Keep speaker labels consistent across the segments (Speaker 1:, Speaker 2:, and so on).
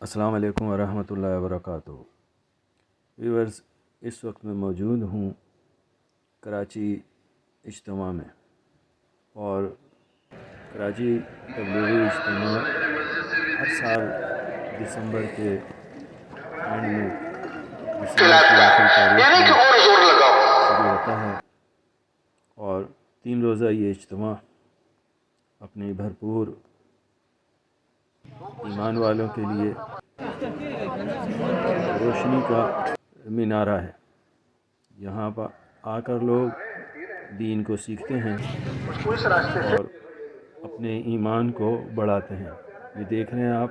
Speaker 1: السلام علیکم ورحمۃ اللہ وبرکاتہ۔ ویورز، اس وقت میں موجود ہوں کراچی اجتماع میں، اور کراچی تبلیغی اجتماع ہر سال دسمبر کے اینڈ میں، دسمبر کی آخری تاریخ میں شروع ہوتا ہے، اور 3 روزہ یہ اجتماع اپنی بھرپور ایمان والوں کے لیے روشنی کا مینارہ ہے۔ یہاں پر آ کر لوگ دین کو سیکھتے ہیں اور اپنے ایمان کو بڑھاتے ہیں۔ یہ دیکھ رہے ہیں آپ،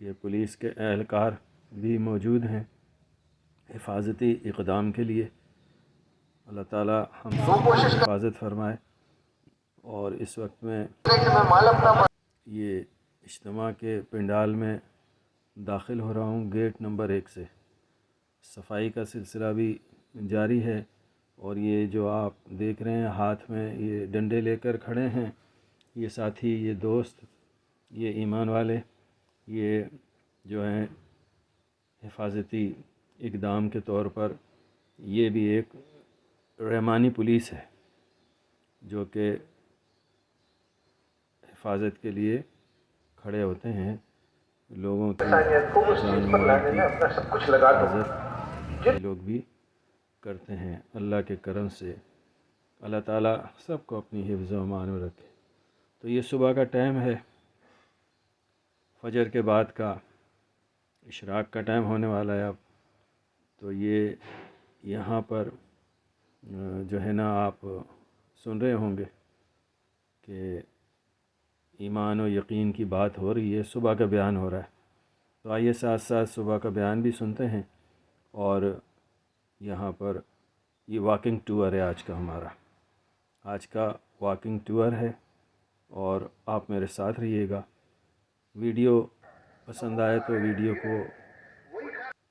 Speaker 1: یہ پولیس کے اہلکار بھی موجود ہیں حفاظتی اقدام کے لیے۔ اللہ تعالیٰ ہم سب کی حفاظت فرمائے۔ اور اس وقت میں یہ اجتماع کے پنڈال میں داخل ہو رہا ہوں گیٹ نمبر 1 سے۔ صفائی کا سلسلہ بھی جاری ہے، اور یہ جو آپ دیکھ رہے ہیں ہاتھ میں یہ ڈنڈے لے کر کھڑے ہیں، یہ ساتھی، یہ دوست، یہ ایمان والے، یہ جو ہیں حفاظتی اقدام کے طور پر یہ بھی ایک رحمانی پولیس ہے جو کہ حفاظت کے لیے کھڑے ہوتے ہیں، لوگوں کی جان مال کی حفاظت یہ لوگ بھی کرتے ہیں۔ اللہ کے کرم سے اللہ تعالیٰ سب کو اپنی حفظ و امان میں رکھے۔ تو یہ صبح کا ٹائم ہے، فجر کے بعد کا اشراق کا ٹائم ہونے والا ہے اب۔ تو یہ یہاں پر جو ہے نا، آپ سن رہے ہوں گے کہ ایمان و یقین کی بات ہو رہی ہے، صبح کا بیان ہو رہا ہے۔ تو آئیے ساتھ ساتھ صبح کا بیان بھی سنتے ہیں، اور یہاں پر یہ واکنگ ٹور ہے آج کا ہمارا، آج کا واکنگ ٹور ہے، اور آپ میرے ساتھ رہیے گا۔ ویڈیو پسند آئے تو ویڈیو کو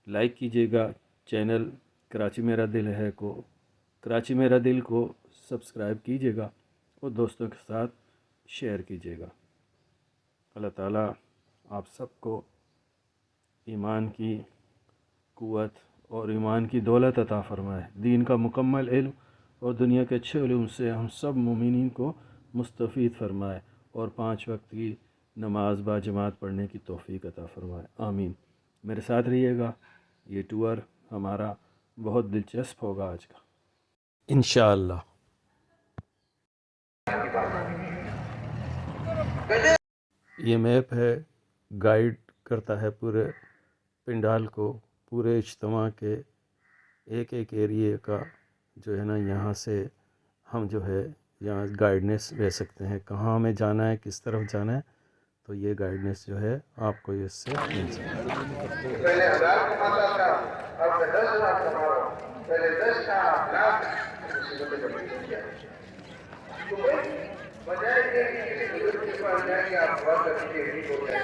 Speaker 1: لائک کیجیے گا، چینل کراچی میرا دل ہے کو کراچی میرا دل کو سبسکرائب کیجیے گا، اور دوستوں کے ساتھ شیئر کیجیے گا۔ اللہ تعالیٰ آپ سب کو ایمان کی قوت اور ایمان کی دولت عطا فرمائے، دین کا مکمل علم اور دنیا کے اچھے علوم سے ہم سب مومنین کو مستفید فرمائے، اور 5 وقت کی نماز با جماعت پڑھنے کی توفیق عطا فرمائے، آمین۔ میرے ساتھ رہیے گا، یہ ٹور ہمارا بہت دلچسپ ہوگا آج کا، انشاءاللہ۔ یہ میپ ہے، گائیڈ کرتا ہے پورے پنڈال کو، پورے اجتماع کے ایک ایک ایریے کا جو ہے نا، یہاں سے ہم جو ہے یہاں گائیڈنس لے سکتے ہیں، کہاں ہمیں جانا ہے، کس طرف جانا ہے۔ تو یہ گائیڈنس جو ہے آپ کو اس سے مل سکتی ہے۔ پہلے 1000 کماتا تھا، اب میں 10,000 کما رہا ہوں، پہلے 10 کا لاکھ بجائے کہ کسی بزرگ کے پاس جائیں کہ آپ بات کریں گے ٹھیک ہو جائے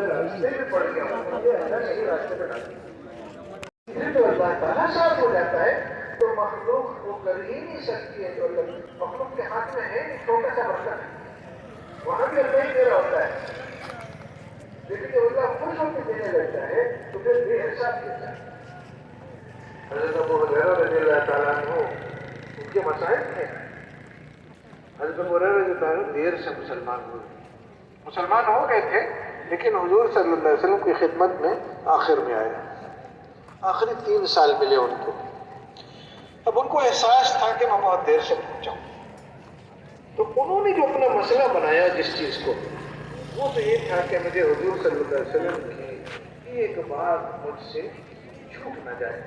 Speaker 1: راستے میں پڑ گیا ہوں، مجھے اللہ صحیح راستے پہ ڈال دیا۔ تو اللہ تعالیٰ صاف ہو جاتا ہے تو مخلوق وہ کر ہی نہیں سکتی ہے، جو مخلوق کے ہاتھ میں ہے چھوٹا سا برتن ہے، وہاں بھی اللہ ہی دے رہا ہوتا ہے، لیکن جب اللہ خوش ہو کے دینے لگتا ہے تو پھر بے حساب دیتا ہے۔ حضرت ابو ہریرہ رضی اللہ تعالیٰ عنہ ان کے مسائل تھے۔ حضرت ابو ہریرہ رضی اللہ عنہ دیر سے مسلمان ہو گئے تھے، لیکن حضور صلی اللہ علیہ وسلم کی خدمت میں آخر میں آئے، آخری 3 سال ملے ان کو۔ اب ان کو احساس تھا کہ میں بہت دیر سے پہنچا ہوں،
Speaker 2: تو انہوں نے جو اپنا مسئلہ بنایا جس چیز کو، وہ تو یہ تھا کہ مجھے حضور صلی اللہ علیہ وسلم کی ایک بات مجھ سے چھوٹ نہ جائے،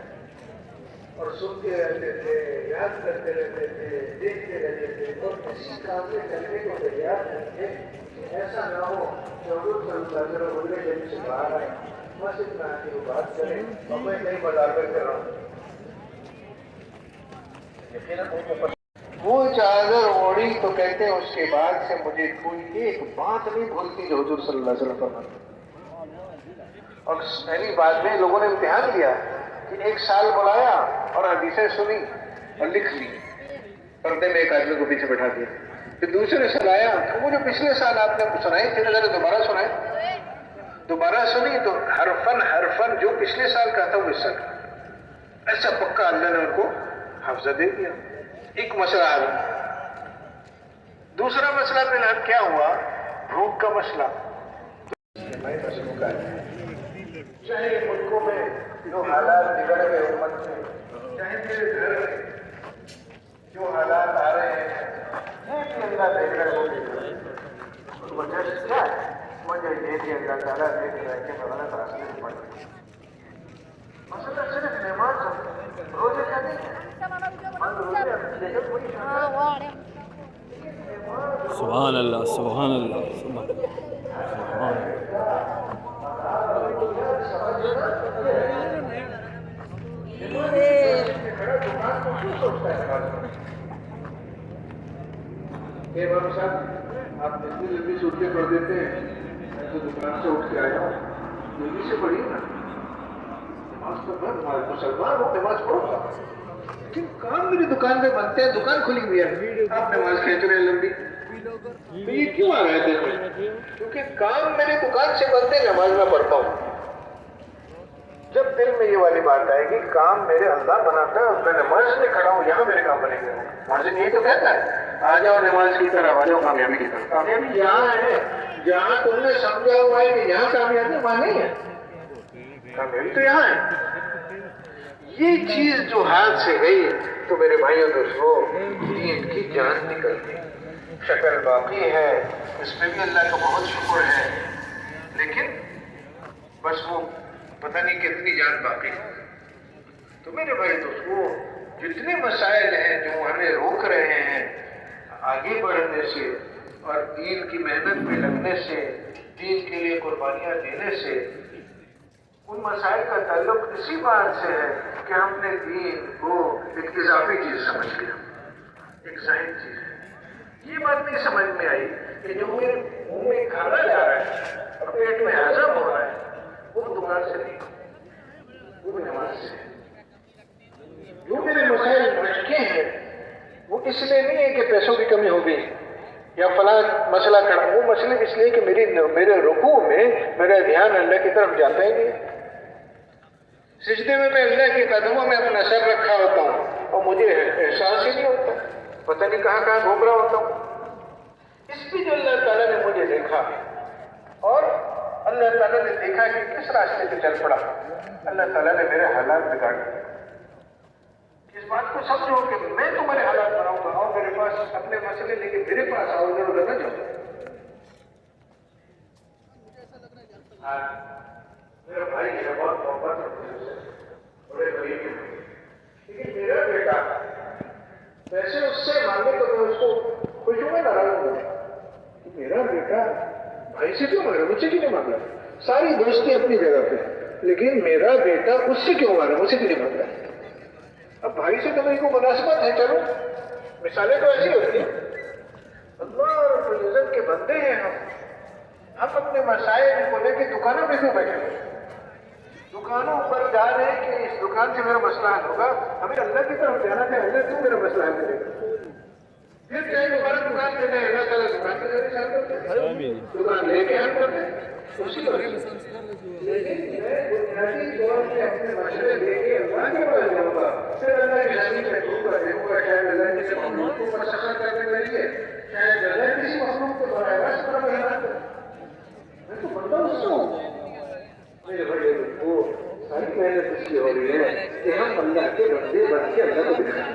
Speaker 2: اور سنتے رہتے تھے، یاد کرتے رہتے تھے، دیکھتے رہتے تھے، اور کسی کام میں کرنے کو تیار نہیں تھے کہ ایسا نہ ہو کہ حضور صلی اللہ علیہ وسلم اگلے دن سے باہر آئے، مسجد میں آ کے وہ بات کریں اور میں نہیں بتا کر رہا ہوں۔ وہ چادر اوڑھی تو کہتے ہیں اس کے بعد سے مجھے کوئی ایک بات نہیں بھولتی جو حضور صلی اللہ علیہ وسلم فرماتے۔ اور پہلی بات میں لوگوں نے امتحان لیا کہ ایک سال بلایا اور حدیثیں سنی اور لکھ لی، پردے میں ایک آدمی کو پیچھے بٹھا دیا، پھر دوسرے سال آیا تو وہ جو پچھلے سال آپ نے سنائی تھی ذرا دوبارہ سنائے، دوبارہ سنی تو حرفن جو پچھلے سال کا تھا وہ اس سال کا، ایسا پکا اللہ نے ان کو حافظہ دے دیا۔ ایک مسئلہ حل۔ دوسرا مسئلہ فی الحال کیا ہوا؟ بھوک کا مسئلہ۔ چاہے ملکوں میں جو حالات بگڑ گئے امت میں، چاہے میرے گھر میں جو حالات آ رہے ہیں، یہ بھی اللہ دیکھ رہے ہو، وجہ سے کیا ہے؟ وجہ یہ کہ اللہ تعالیٰ دیکھ رہا ہے کہ میں غلط راستے میں پڑ گیا۔ مسئلہ صرف نماز روزے کا نہیں ہے،
Speaker 1: سبحان اللہ، سبحان اللہ، سبحان اللہ۔
Speaker 2: امام صاحب آپ اتنی جلدی سے اٹھ کے پڑھ دیتے ہیں، میں تو دکان سے اٹھ کے آیا ہوں، جلدی سے پڑھیے نا، نماز تو بند، مسلمان ہو نماز پڑھو گا، لیکن کام میری دکان پہ بنتے ہیں، دکان کھلی ہوئی ہے، آپ نماز کھینچ رہے ہیں لمبی، تو یہ کیوں آ رہا ہے دل میں؟ کیونکہ کام میری دکان سے بنتے نماز میں پڑھتا ہوں۔ جب دل میں یہ والی بات آئے گی کام میرے اللہ بناتا ہے، میں نماز میں کھڑا ہوں، یہاں میرے کام بنے گے، مجھے یہی تو کہتا ہے آ جاؤ نماز کی طرف، آ جاؤ کامیابی کی طرف۔ کامیابی یہاں ہے جہاں تم نے سمجھا ہوا ہے کہ یہاں کامیابی وہاں نہیں ہے، کامیابی تو یہاں ہے۔ یہ چیز جو ہاتھ سے گئی تو میرے بھائیوں دوستوں دین کی جان نکل گئی۔ شکل باقی ہے، اس میں بھی اللہ کا بہت شکر ہے، لیکن بس وہ پتہ نہیں کتنی جان باقی ہے۔ تو میرے بھائی دوستوں جتنے مسائل ہیں جو ہمیں روک رہے ہیں آگے بڑھنے سے اور دین کی محنت میں لگنے سے، دین کے لیے قربانیاں دینے سے، ان مسائل کا تعلق اسی بات سے ہے کہ ہم نے دین کو ایک اضافی چیز سمجھ لیا، ایک زائد چیز ہے۔ یہ بات نہیں سمجھ میں آئی کہ جو میرے منہ میں کھانا جا رہا ہے اور پیٹ میں ہضم ہو رہا ہے وہ دکان سے نہیں، وہ نماز سے ہے۔ جو میرے مسائل بھٹکے ہیں وہ اس لیے نہیں ہے کہ پیسوں کی کمی ہو گئی یا فلاں مسئلہ کھڑا، وہ مسئلہ اس لیے کہ میرے رکوع میں میرا دھیان اللہ کی طرف جاتا ہی نہیں۔ سجدے میں اللہ کے قدموں میں اپنا سر رکھا ہوتا ہوں اور مجھے احساس ہی نہیں ہوتا، پتہ نہیں کہاں کہاں گھوم رہا ہوتا ہوں۔ اس پہ جو اللہ تعالیٰ نے مجھے دیکھا اور اللہ تعالیٰ نے دیکھا کہ کس راستے پہ چل پڑا، اللہ تعالیٰ نے میرے حالات بگاڑ دیے۔ اس بات کو سمجھو کہ میں تمہارے حالات بناؤں گا، اور میرے پاس اپنے مسئلے لے کے میرے پاس آؤ، ادھر ادھر نہ جاؤ۔ میرا بھائی ہے، بہت محبت ہے، بڑے غریب ہیں، لیکن میرا بیٹا پیسے اس سے مانگے تو میں اس کو خوشیوں میں ناراض ہوں گا۔ میرا بیٹا بھائی سے کیوں مانگا، مجھ سے کیوں نہیں مانگا؟ ساری دوستی اپنی جگہ پہ، لیکن میرا بیٹا اس سے کیوں مانگا، مجھ سے کیوں نہیں مانگا؟ اب بھائی سے تو میری کو مناسبت ہے، چلو مثالیں تو ایسی ہوتی ہیں۔ اللہ رب العزت کے بندے ہیں ہم اپنے مسائل کو لے کے دکانوں میں کیوں بیٹھے ہیں؟ دکانوں پر جا رہے ہیں کہ اس دکان سے میرا مسئلہ حل ہوگا، ہمیں اللہ کی طرف جانا ہے، اللہ کیوں میرا مسئلہ حل کرے گا؟ پھر چاہے دوبارہ دکان پہ جائے، اللہ تعالیٰ دکان پہ جانے سے حل کرتے ہیں، دکان لے کے حل کرتے ہیں، اسی طرح لیکن میں بنیادی طور پہ اپنے مسئلے لے کے اللہ کے پاس جاؤں گا، پھر اللہ کی زمین میں ڈھونڈ کر دیکھوں گا، شاید اللہ کسی مخلوق کو مسخر کرنے کے لیے، شاید اللہ کسی مخلوق کو براہ راست طرف محنت کرے، میں تو بندہ اس سے ہوں۔ میرے بڑے وہ ساری محنت اس کی ہو رہی ہے کہ ہم اللہ کے بندے بن کے اللہ کو دکھائیں،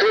Speaker 2: 2